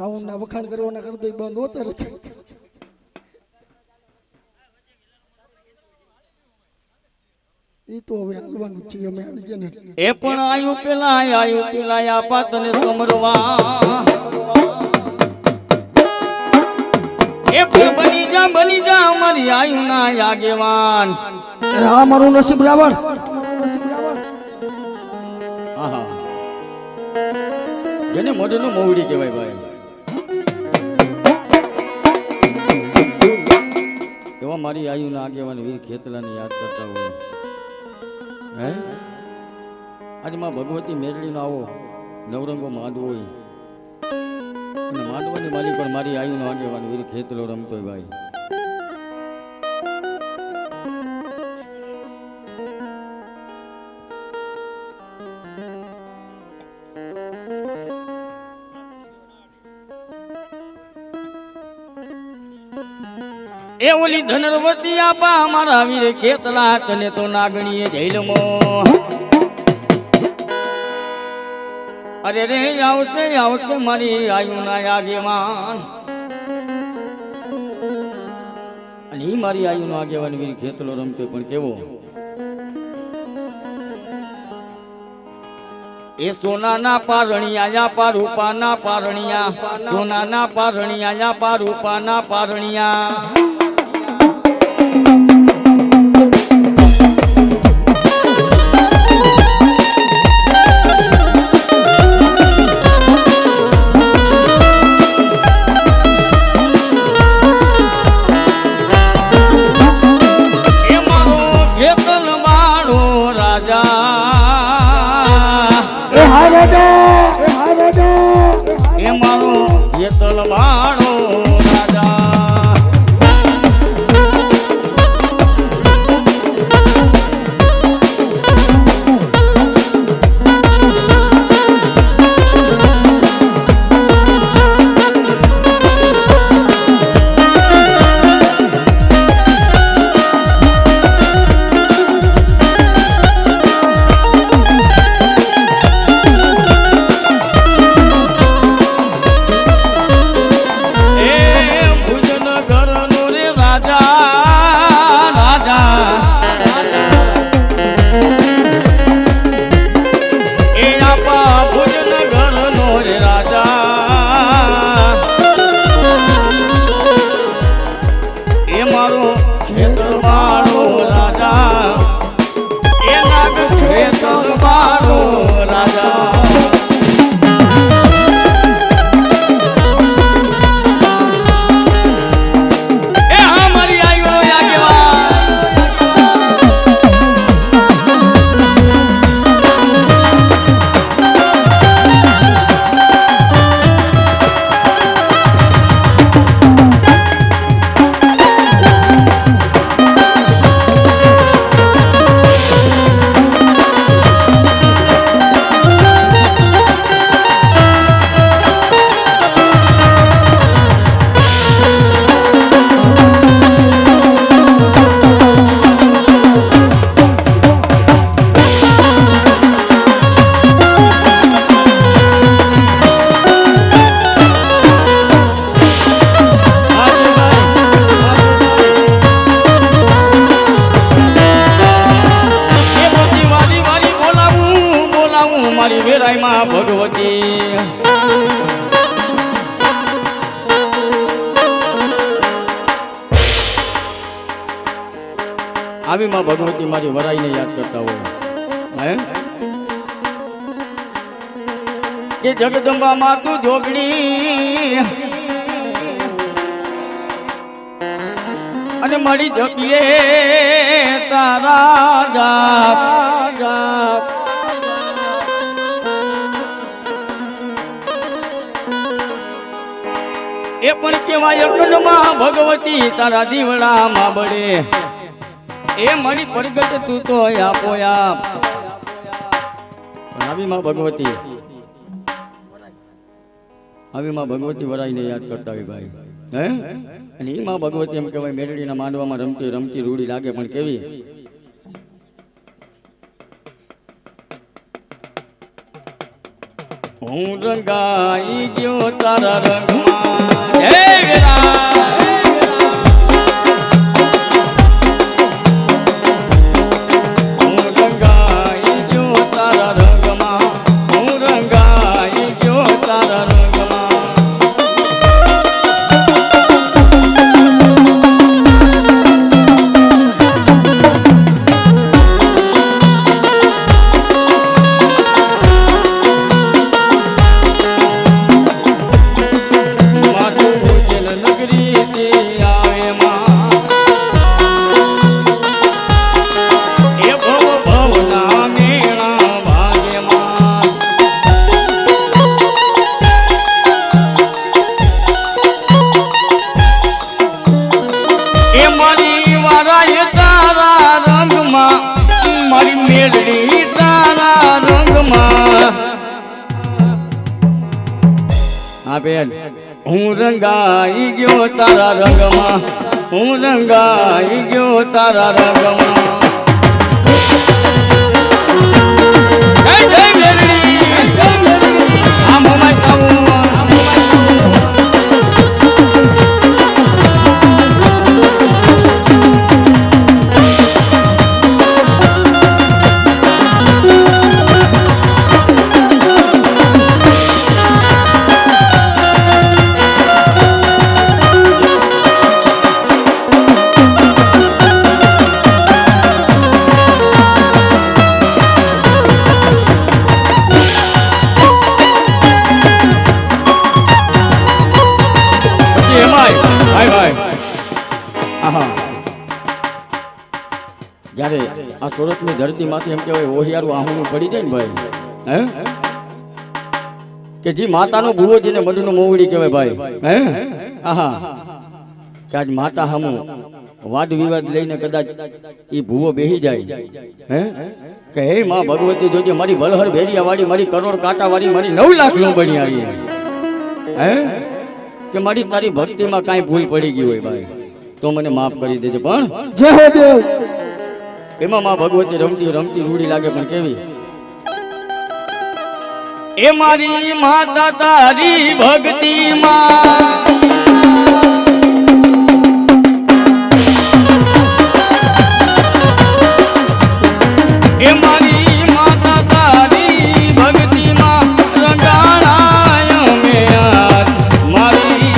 આવું ના વખાણ કરવાના કરી દઈ બંધ હોતર છે ઈ તો હવે હાલવાનું છે અમે આવી ગયા ને એ પણ આયુ પેલા આપા તને સમરવા એ પણ બની જા અમારી આયુ ના આગેવાન એ હા મારું નસીબ રાવણ આહા જેને મોઢનું મોવડી કહેવાય ભાઈ એવા મારી આયુ ના આગેવાન વીર ખેતલાને યાદ કરતા હોય હે આજે માં ભગવતી મેરડીનો આવો નવરંગો માંડવો હોય અને માંડવાની માલી પણ મારી આયુનો આગેવાન વીર ખેતલો રમતો હોય ભાઈ એ ઓલી ધનરવતી આપા અમારા વીર ખેતલા તને તો નાગણીએ જઈલમો અરે રે આવશે મારી આયુના આગેવાન અને ઈ મારી આયુનો આગેવાન વીર ખેતલો રમતો પણ કેવો એ સોનાના પારણિયા યા રૂપાના પારણિયા સોનાના પારણિયા યા રૂપાના પારણિયા ભગવતી આવી માં ભગવતી મારી વરાઈને યાદ કરતા હોય હે કે જગદંબા માં તું જોગણી અને મળી જપીએ તારા જાપ એ પણ કેવાય અખંડમાં ભગવતી તારા દીવડામાં બળે એ મળી પ્રગટ તું તો આપો આપ પણ આવી માં ભગવતી વરાઈને યાદ કરતા હોય ભાઈ હે અને એ માં ભગવતી એમ કહેવાય મેરડીના માંડવામાં રમતી રમતી રૂડી લાગે પણ કેવી હું રંગાઈ ગયો તારા રંગમાં હે વેલા હું રંગાઈ ગયો તારા રંગમાં હું રંગાઈ ગયો તારા રંગમાં હું રંગાઈ ગયો તારા રંગમાં હું રંગાઈ ગયો તારા રંગમાં જય જય મેલડી આમ મમાઈ ખાવું જ્યારે આ સુરતની ધરતીમાંથી એમ કહેવાય ઓહિયારું આહુનું પડી જાય ને ભાઈ હે કે જે માતાનો ભૂવો જેને મધુનો મોવડી કહેવાય ભાઈ હે આહા કે આજ માતા હમું વાદ વિવાદ લઈને કદાચ એ ભૂવો બેહી જાય હે કે હે માં ભગવતી જોજે મારી વલહર ભેરિયા વાળી મારી કરોડ કાંટા વાળી મારી 9 લાખ નું બની આવી હે કે મારી તારી ભક્તિમાં કાંઈ ભૂલ પડી ગઈ હોય ભાઈ તો મને માફ કરી દેજે પણ જય હો દેવ એમાં માં ભગવતી રમતી રમતી રૂડી લાગે પણ કેવી એ મારી માતા તારી ભક્તિમાં એ મારી માતા તારી ભક્તિમાં રંગાણાય મે મારી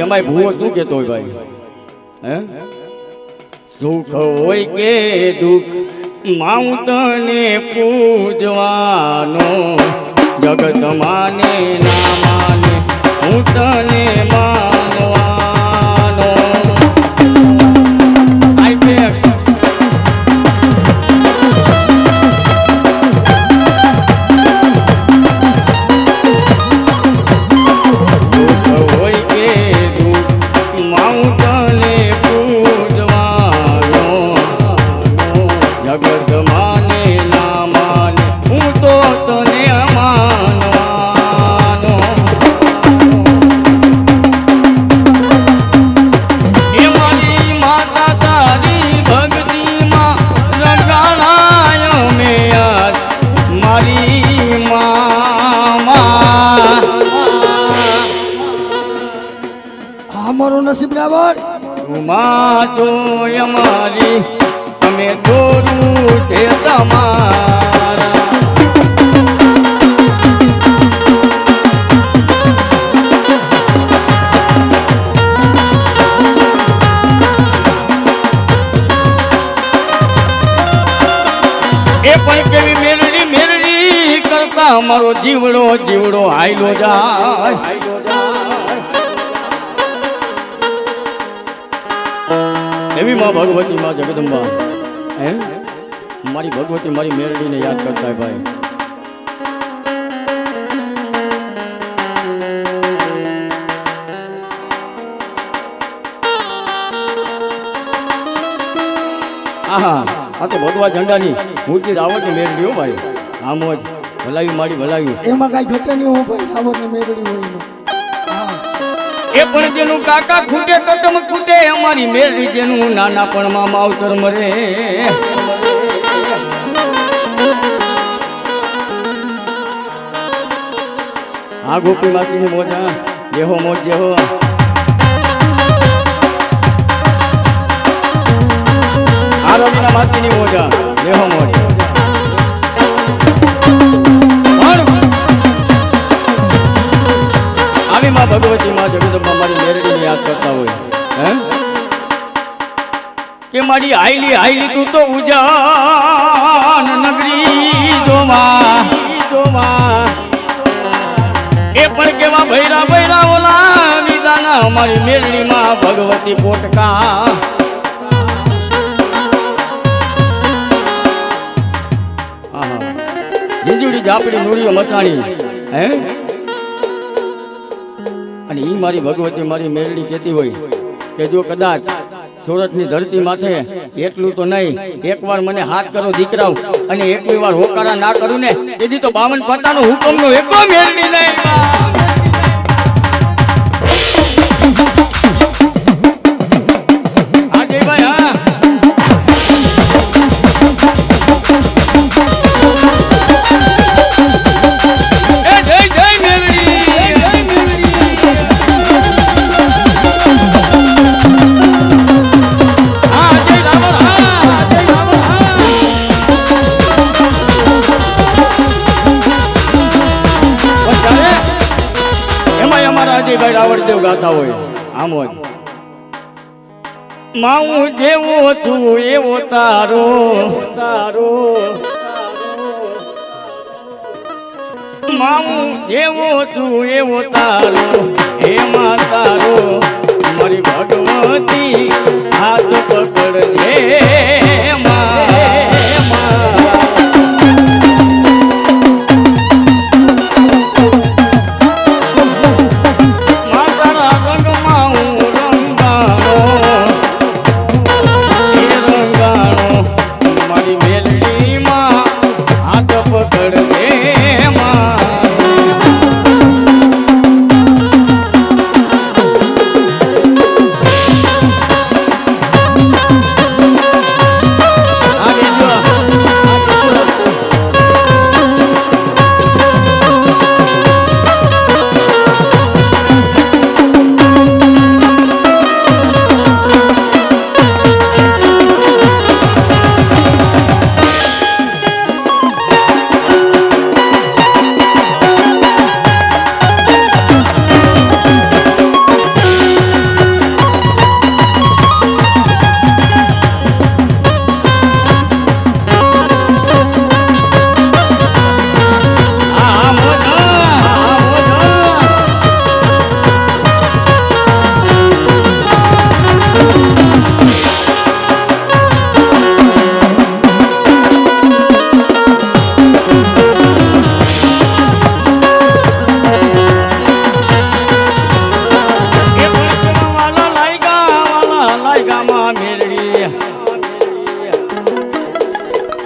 એમાંય ભૂવો શું કેતો હોય ભાઈ હે સુખ હોય કે દુઃખ માઉતને પૂજવાનો જગત માને ના માને હું તને માનવાનો આઈ બેક નસીબ રાવણ માં તો અમારી અમે થોડું તે તમારા એ પણ કેવી મેલડી મેલડી કરતા મારો જીવડો જીવડો હાયલો જાય એવી માં ભગવતી માં જગદંબા હે મારી ભગવતી મારી મેરડીને યાદ કરતા ભાઈ. આહા આ તો ભગવા ઝંડાની મૂર્તિ રાવણની મેરડી હો ભાઈ. આમ જ ભલાયું મારી ભલાયું એમાં કાંઈ ઘટે નહીં હું ભાઈ રાવણની મેરડી હોય એમાં. હા એ પણ જેનું કાકા ખૂટે કદમ ખૂટે અમારી મેરડી જેનું નાના પણ માં માવતર મરે. આ ગોપી માસીની મોજા જેહો મોજ જેહો આ રવિના માસીની મોજા જેહો મોજ. આવી માં ભગવતી માં જગદંબા મારી મેરડીને યાદ કરતા હોય હે કે મારી આઈલી આઈલી તું તો ઉજાન નગરી જોવા એ પણ કેવા ભૈરા ભૈરા ઓલા વિદાના અમારી મેરડી માં ભગવતી પોટકા. જીંજુડી જાપડી નુડીઓ મસાણી હે અને ઈ મારી ભગવતી મારી મેરડી કહેતી હોય કે જો કદાચ સુરતની ધરતી માથે એટલું તો નહીં એકવાર મને હાથ કરો દીકરાઓ અને એકવી વાર હોકારા ના કરું ને તેથી તો 52 પત્તાનો હુકમનો એકો મેરડી નહીં. આ જય ભાઈ હા ભાઈ રાવણદેવ ગાતા હોય આમ હોય માઉં જેવો તું એવો તારો માઉં જેવો તું એવો તારો એમાં તારો મારી ભગવતી હાથ પકડજે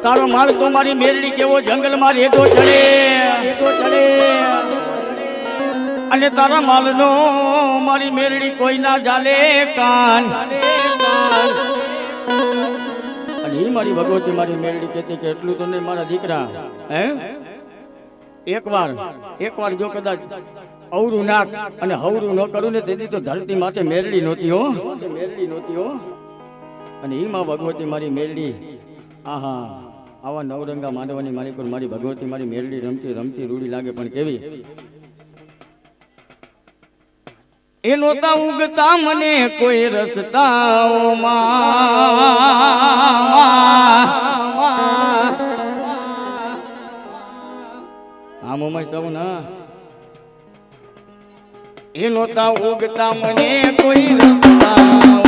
તારો માલ તો મારી મેરડી કેવો જંગલ માં રેડો ચડે અને તારા માલ નો મારી મેરડી કોઈ ના જાલે કાન. અને એ મારી ભગવતી મારી મેરડી કહેતી કે એટલું તો નહીં મારા દીકરા હે એકવાર જો કદાચ અવરું નાક અને હવરું ન કરું ને તેથી તો ધરતી માથે મેરડી નહોતી હો. અને એ માં ભગવતી મારી મેરડી આહા આવા નવરંગા માંડવાની મારી પર મારી ભગવતી મારી મેરડી રમતી રમતી રૂડી લાગે પણ કેવી એ નોતા ઉગતા મને કોઈ રસ્તાઓમાં આમ ઉમય સૌ ના એ નોતા ઉગતા મને કોઈ રસ્તાઓમાં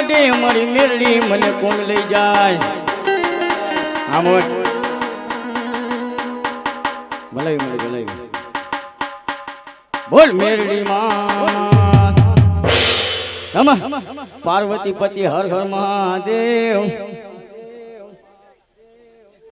માટે અમારી મેરડી મને કોણ લઈ જાય આમ ભલાઈ બોલ મેરડી માં પાર્વતી પતિ હર હર મહાદેવ